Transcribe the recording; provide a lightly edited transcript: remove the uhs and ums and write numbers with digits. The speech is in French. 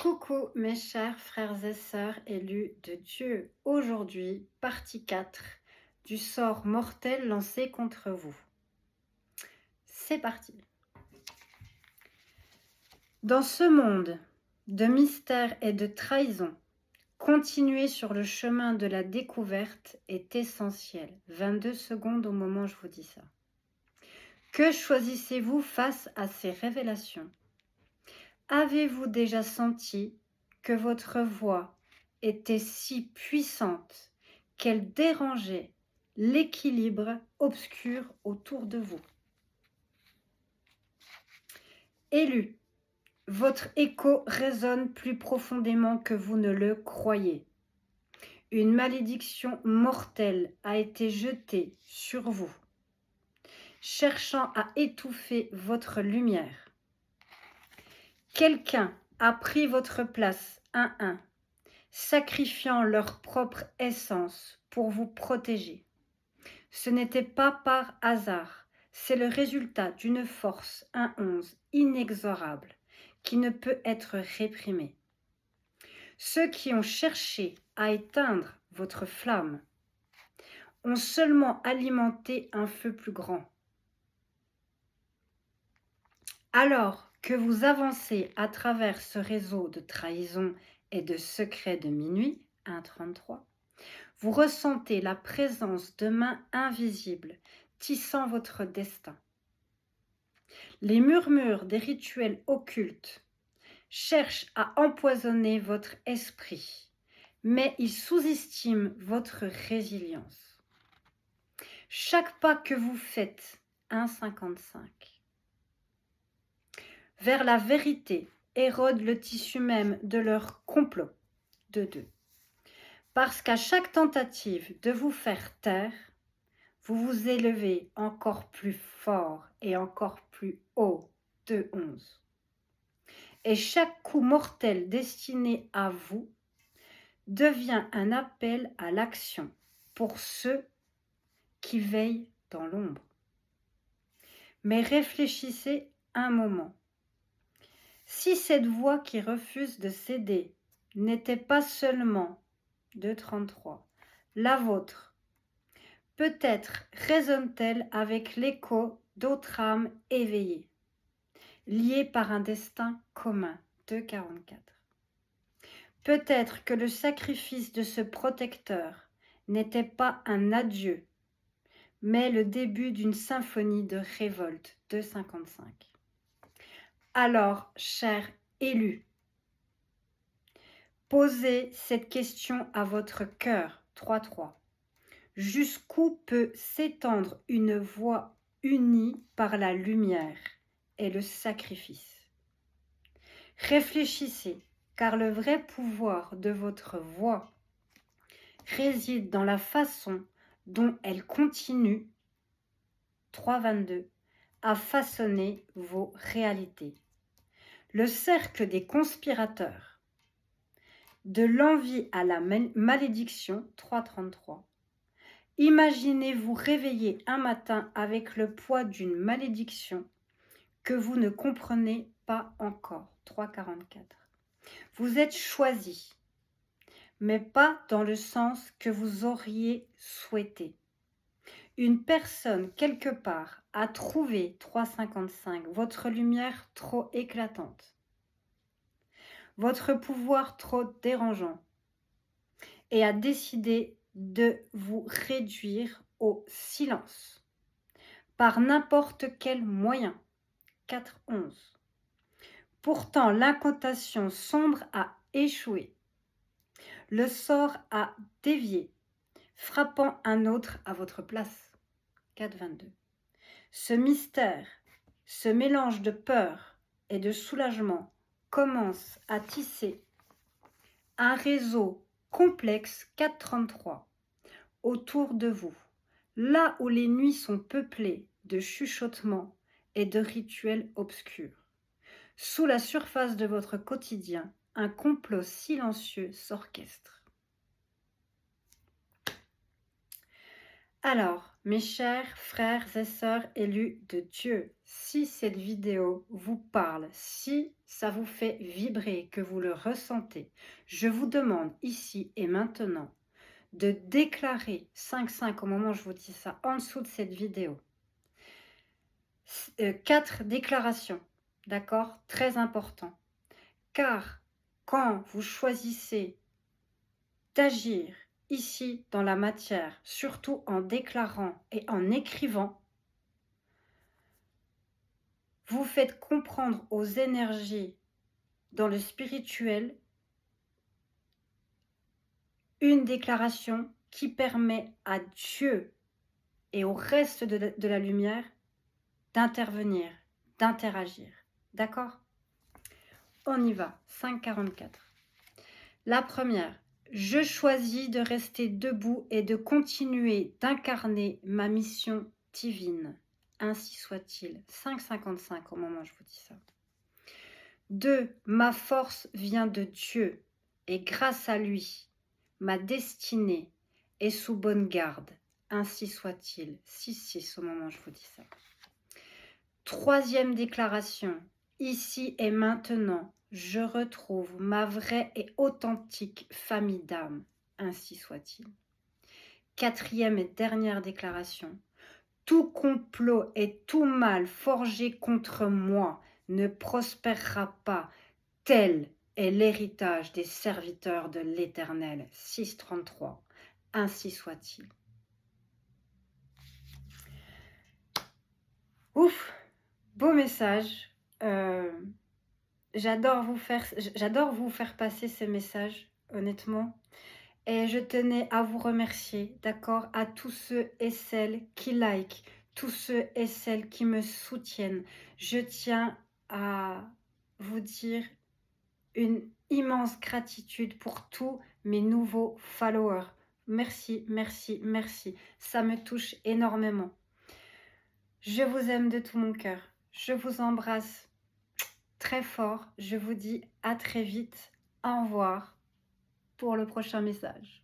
Coucou mes chers frères et sœurs élus de Dieu. Aujourd'hui, partie 4 du sort mortel lancé contre vous. C'est parti. Dans ce monde de mystère et de trahison, continuer sur le chemin de la découverte est essentiel. 22 secondes au moment où je vous dis ça. Que choisissez-vous face à ces révélations ? Avez-vous déjà senti que votre voix était si puissante qu'elle dérangeait l'équilibre obscur autour de vous? Élu, votre écho résonne plus profondément que vous ne le croyez. Une malédiction mortelle a été jetée sur vous, cherchant à étouffer votre lumière. Quelqu'un a pris votre place, 1-1, sacrifiant leur propre essence pour vous protéger. Ce n'était pas par hasard, c'est le résultat d'une force, 1-11, inexorable, qui ne peut être réprimée. Ceux qui ont cherché à éteindre votre flamme ont seulement alimenté un feu plus grand. Alors que vous avancez à travers ce réseau de trahison et de secrets de minuit, 1-33, vous ressentez la présence de mains invisibles tissant votre destin. Les murmures des rituels occultes cherchent à empoisonner votre esprit, mais ils sous-estiment votre résilience. Chaque pas que vous faites, 1,55, vers la vérité érode le tissu même de leur complot, 2,2. Parce qu'à chaque tentative de vous faire taire, vous vous élevez encore plus fort et encore plus haut, 2,11. Et chaque coup mortel destiné à vous devient un appel à l'action pour ceux qui veillent dans l'ombre. Mais réfléchissez un moment. Si cette voix qui refuse de céder n'était pas seulement 2,33, la vôtre, peut-être résonne-t-elle avec l'écho d'autres âmes éveillées, liées par un destin commun, 2,44. Peut-être que le sacrifice de ce protecteur n'était pas un adieu, mais le début d'une symphonie de révolte, 2,55. Alors, cher élu, posez cette question à votre cœur, 3,3. Jusqu'où peut s'étendre une voix unie par la lumière et le sacrifice? Réfléchissez, car le vrai pouvoir de votre voix réside dans la façon dont elle continue, 3,22, à façonner vos réalités. Le cercle des conspirateurs, de l'envie à la malédiction, 3,33. Imaginez vous réveiller un matin avec le poids d'une malédiction que vous ne comprenez pas encore, 3,44. Vous êtes choisi, mais pas dans le sens que vous auriez souhaité. Une personne quelque part a trouvé, 3,55, votre lumière trop éclatante, votre pouvoir trop dérangeant, et a décidé de vous réduire au silence par n'importe quel moyen, 4,11. Pourtant, l'incantation sombre a échoué. Le sort a dévié, frappant un autre à votre place, 4,22. Ce mystère, ce mélange de peur et de soulagement commence à tisser un réseau complexe, 4,33, autour de vous, là où les nuits sont peuplées de chuchotements et de rituels obscurs. Sous la surface de votre quotidien, un complot silencieux s'orchestre. Alors, mes chers frères et sœurs élus de Dieu, si cette vidéo vous parle, si ça vous fait vibrer, que vous le ressentez, je vous demande ici et maintenant de déclarer 5 au moment où je vous dis ça, en dessous de cette vidéo. 4 déclarations, d'accord? Très important. Car quand vous choisissez d'agir ici dans la matière, surtout en déclarant et en écrivant, vous faites comprendre aux énergies dans le spirituel une déclaration qui permet à Dieu et au reste de la lumière d'intervenir, d'interagir. D'accord? On y va. 5,44. La première. Je choisis de rester debout et de continuer d'incarner ma mission divine. Ainsi soit-il. 5,55 au moment où je vous dis ça. 2. Ma force vient de Dieu et grâce à lui, ma destinée est sous bonne garde. Ainsi soit-il. 6,6 au moment où je vous dis ça. 3e déclaration. Ici et maintenant, je retrouve ma vraie et authentique famille d'âme. Ainsi soit-il. 4e et dernière déclaration. Tout complot et tout mal forgé contre moi ne prospérera pas. Tel est l'héritage des serviteurs de l'Éternel. 6,33. Ainsi soit-il. Ouf, beau message. J'adore vous faire passer ces messages, honnêtement. Et je tenais à vous remercier, d'accord, à tous ceux et celles qui like, tous ceux et celles qui me soutiennent. Je tiens à vous dire une immense gratitude pour tous mes nouveaux followers. Merci, merci, merci. Ça me touche énormément. Je vous aime de tout mon cœur. Je vous embrasse très fort. Je vous dis à très vite. Au revoir pour le prochain message.